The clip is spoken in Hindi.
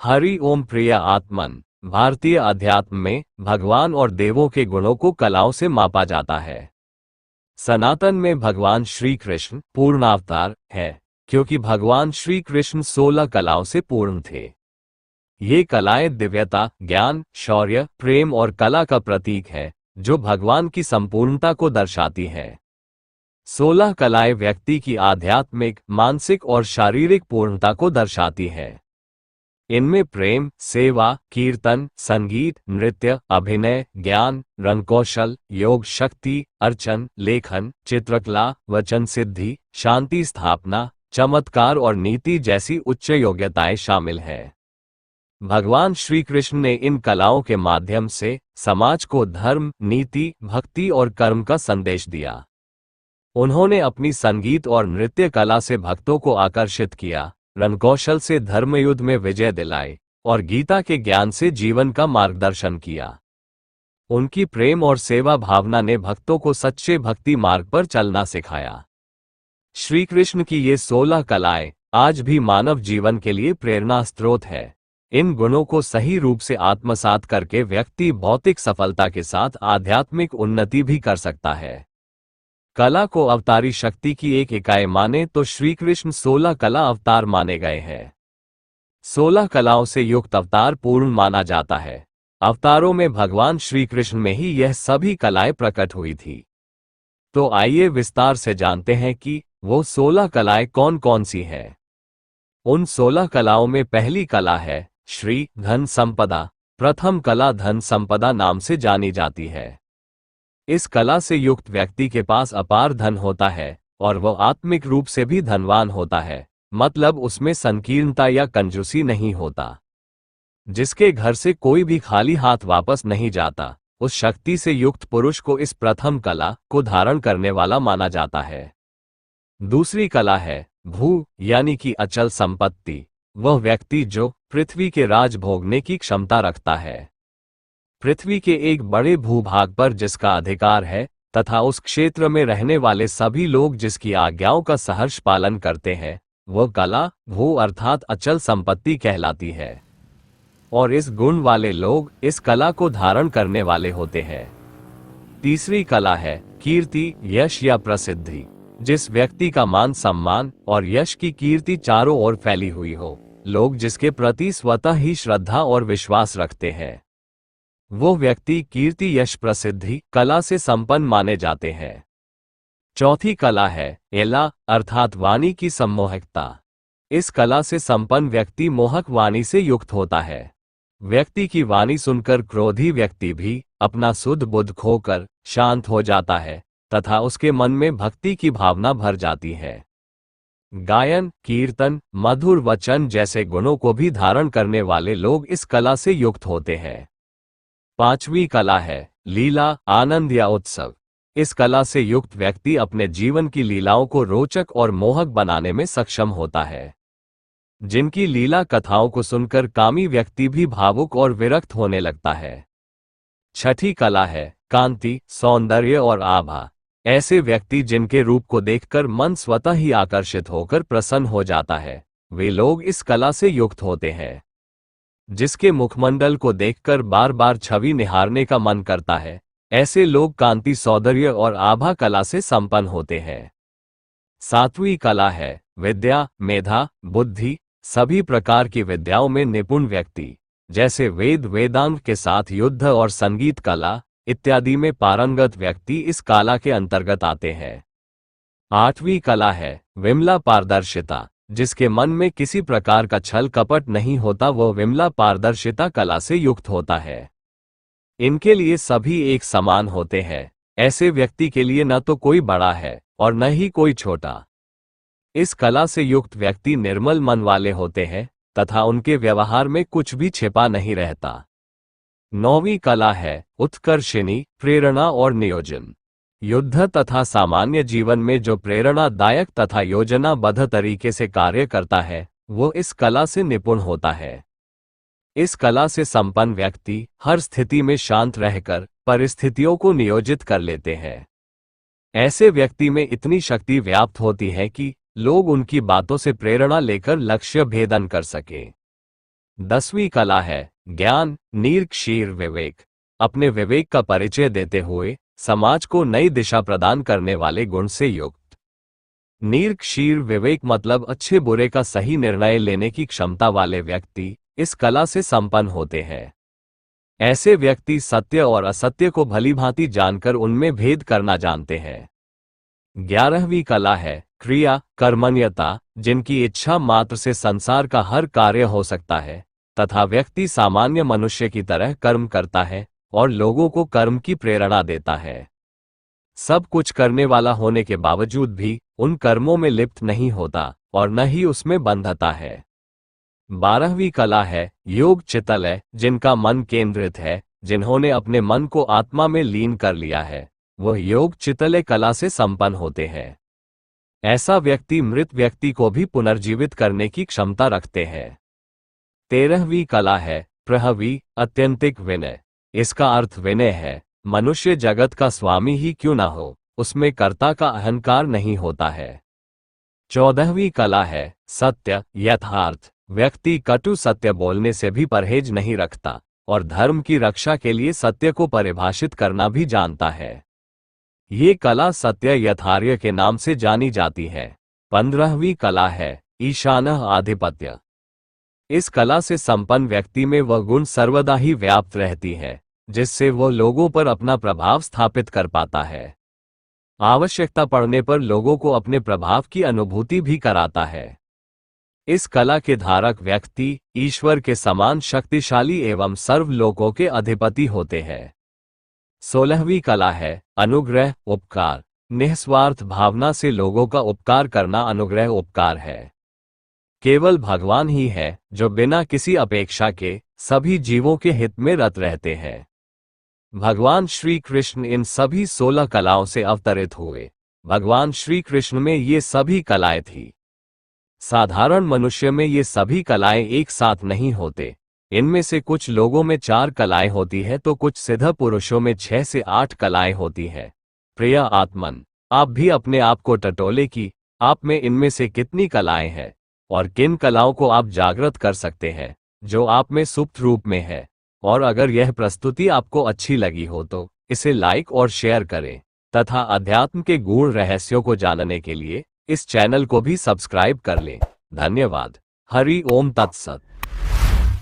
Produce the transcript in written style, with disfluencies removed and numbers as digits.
हरि ओम प्रिय आत्मन। भारतीय अध्यात्म में भगवान और देवों के गुणों को कलाओं से मापा जाता है। सनातन में भगवान श्री कृष्ण पूर्णावतार है, क्योंकि भगवान श्री कृष्ण 16 कलाओं से पूर्ण थे। ये कलाएं दिव्यता, ज्ञान, शौर्य, प्रेम और कला का प्रतीक है, जो भगवान की संपूर्णता को दर्शाती है। 16 कलाएं व्यक्ति की आध्यात्मिक, मानसिक और शारीरिक पूर्णता को दर्शाती है। इनमें प्रेम, सेवा, कीर्तन, संगीत, नृत्य, अभिनय, ज्ञान, रंगकौशल, योग शक्ति, अर्चन, लेखन, चित्रकला, वचन सिद्धि, शांति स्थापना, चमत्कार और नीति जैसी उच्च योग्यताएं शामिल हैं। भगवान श्री कृष्ण ने इन कलाओं के माध्यम से समाज को धर्म, नीति, भक्ति और कर्म का संदेश दिया। उन्होंने अपनी संगीत और नृत्य कला से भक्तों को आकर्षित किया, रणकौशल से धर्मयुद्ध में विजय दिलाई और गीता के ज्ञान से जीवन का मार्गदर्शन किया। उनकी प्रेम और सेवा भावना ने भक्तों को सच्चे भक्ति मार्ग पर चलना सिखाया। श्री कृष्ण की ये 16 कलाएं आज भी मानव जीवन के लिए प्रेरणा स्रोत है। इन गुणों को सही रूप से आत्मसात करके व्यक्ति भौतिक सफलता के साथ आध्यात्मिक उन्नति भी कर सकता है। कला को अवतारी शक्ति की एक इकाई माने तो श्री कृष्ण 16 कला अवतार माने गए हैं। 16 कलाओं से युक्त अवतार पूर्ण माना जाता है। अवतारों में भगवान श्री कृष्ण में ही यह सभी कलाएं प्रकट हुई थी। तो आइए विस्तार से जानते हैं कि वो 16 कलाएं कौन कौन सी हैं। उन 16 कलाओं में पहली कला है श्री धन संपदा। प्रथम कला धन संपदा नाम से जानी जाती है। इस कला से युक्त व्यक्ति के पास अपार धन होता है और वह आत्मिक रूप से भी धनवान होता है, मतलब उसमें संकीर्णता या कंजूसी नहीं होता। जिसके घर से कोई भी खाली हाथ वापस नहीं जाता, उस शक्ति से युक्त पुरुष को इस प्रथम कला को धारण करने वाला माना जाता है। दूसरी कला है भू यानी कि अचल संपत्ति। वह व्यक्ति जो पृथ्वी के राज भोगने की क्षमता रखता है। पृथ्वी के एक बड़े भूभाग पर जिसका अधिकार है तथा उस क्षेत्र में रहने वाले सभी लोग जिसकी आज्ञाओं का सहर्ष पालन करते हैं, वह कला भू अर्थात अचल संपत्ति कहलाती है। और इस गुण वाले लोग इस कला को धारण करने वाले होते हैं। तीसरी कला है कीर्ति, यश या प्रसिद्धि। जिस व्यक्ति का मान सम्मान और यश की कीर्ति चारों ओर फैली हुई हो, लोग जिसके प्रति स्वतः ही श्रद्धा और विश्वास रखते हैं, वो व्यक्ति कीर्ति, यश, प्रसिद्धि कला से संपन्न माने जाते हैं। चौथी कला है एला अर्थात वाणी की सम्मोहकता। इस कला से संपन्न व्यक्ति मोहक वाणी से युक्त होता है। व्यक्ति की वाणी सुनकर क्रोधी व्यक्ति भी अपना सुध बुध खोकर शांत हो जाता है तथा उसके मन में भक्ति की भावना भर जाती है। गायन, कीर्तन, मधुर वचन जैसे गुणों को भी धारण करने वाले लोग इस कला से युक्त होते हैं। पांचवी कला है लीला, आनंद या उत्सव। इस कला से युक्त व्यक्ति अपने जीवन की लीलाओं को रोचक और मोहक बनाने में सक्षम होता है। जिनकी लीला कथाओं को सुनकर कामी व्यक्ति भी भावुक और विरक्त होने लगता है। छठी कला है कांति, सौंदर्य और आभा। ऐसे व्यक्ति जिनके रूप को देखकर मन स्वतः ही आकर्षित होकर प्रसन्न हो जाता है, वे लोग इस कला से युक्त होते हैं। जिसके मुखमंडल को देखकर बार बार छवि निहारने का मन करता है, ऐसे लोग कांति, सौंदर्य और आभा कला से संपन्न होते हैं। सातवीं कला है विद्या, मेधा, बुद्धि। सभी प्रकार की विद्याओं में निपुण व्यक्ति, जैसे वेद, वेदांग के साथ युद्ध और संगीत कला इत्यादि में पारंगत व्यक्ति इस कला के अंतर्गत आते हैं। आठवीं कला है विमला पारदर्शिता। जिसके मन में किसी प्रकार का छल कपट नहीं होता, वह विमला पारदर्शिता कला से युक्त होता है। इनके लिए सभी एक समान होते हैं। ऐसे व्यक्ति के लिए न तो कोई बड़ा है और न ही कोई छोटा। इस कला से युक्त व्यक्ति निर्मल मन वाले होते हैं तथा उनके व्यवहार में कुछ भी छिपा नहीं रहता। नौवीं कला है उत्कर्षिणी, प्रेरणा और नियोजन। युद्ध तथा सामान्य जीवन में जो प्रेरणादायक तथा योजनाबद्ध तरीके से कार्य करता है, वो इस कला से निपुण होता है। इस कला से संपन्न व्यक्ति हर स्थिति में शांत रहकर परिस्थितियों को नियोजित कर लेते हैं। ऐसे व्यक्ति में इतनी शक्ति व्याप्त होती है कि लोग उनकी बातों से प्रेरणा लेकर लक्ष्य भेदन कर सके। 10वीं कला है ज्ञान निरक्षीर विवेक। अपने विवेक का परिचय देते हुए समाज को नई दिशा प्रदान करने वाले गुण से युक्त। निरक्षीर विवेक मतलब अच्छे बुरे का सही निर्णय लेने की क्षमता वाले व्यक्ति इस कला से संपन्न होते हैं। ऐसे व्यक्ति सत्य और असत्य को भलीभांति जानकर उनमें भेद करना जानते हैं। 11वीं कला है क्रिया कर्मण्यता, जिनकी इच्छा मात्र से संसार का हर कार्य हो सकता है तथा व्यक्ति सामान्य मनुष्य की तरह कर्म करता है और लोगों को कर्म की प्रेरणा देता है। सब कुछ करने वाला होने के बावजूद भी उन कर्मों में लिप्त नहीं होता और न ही उसमें बंधता है। 12वीं कला है योग चित्तलय, जिनका मन केंद्रित है, जिन्होंने अपने मन को आत्मा में लीन कर लिया है, वह योग चित्तलय कला से संपन्न होते हैं। ऐसा व्यक्ति मृत व्यक्ति को भी पुनर्जीवित करने की क्षमता रखते हैं। 13वीं कला है प्रहवी अत्यंतिक विनय। इसका अर्थ विनय है मनुष्य जगत का स्वामी ही क्यों ना हो, उसमें कर्ता का अहंकार नहीं होता है। 14वीं कला है सत्य यथार्थ। व्यक्ति कटु सत्य बोलने से भी परहेज नहीं रखता और धर्म की रक्षा के लिए सत्य को परिभाषित करना भी जानता है। ये कला सत्य यथार्य के नाम से जानी जाती है। 15वीं कला है ईशानः आधिपत्य। इस कला से संपन्न व्यक्ति में वह गुण सर्वदा ही व्याप्त रहती है जिससे वह लोगों पर अपना प्रभाव स्थापित कर पाता है। आवश्यकता पड़ने पर लोगों को अपने प्रभाव की अनुभूति भी कराता है। इस कला के धारक व्यक्ति ईश्वर के समान शक्तिशाली एवं सर्वलोकों के अधिपति होते हैं। 16वीं कला है अनुग्रह उपकार। निस्वार्थ भावना से लोगों का उपकार करना अनुग्रह उपकार है। केवल भगवान ही है जो बिना किसी अपेक्षा के सभी जीवों के हित में रत रहते हैं। भगवान श्री कृष्ण इन सभी 16 कलाओं से अवतरित हुए। भगवान श्री कृष्ण में ये सभी कलाएं थी। साधारण मनुष्य में ये सभी कलाएं एक साथ नहीं होते। इनमें से कुछ लोगों में 4 कलाएं होती है तो कुछ सिद्ध पुरुषों में 6 से 8 कलाएं होती है। प्रिय आत्मन, आप भी अपने आप को टटोले कि आप में इनमें से कितनी कलाएं हैं और किन कलाओं को आप जागृत कर सकते हैं जो आप में सुप्त रूप में है। और अगर यह प्रस्तुति आपको अच्छी लगी हो तो इसे लाइक और शेयर करें तथा अध्यात्म के गूढ़ रहस्यों को जानने के लिए इस चैनल को भी सब्सक्राइब कर लें। धन्यवाद। हरि ओम तत्सत।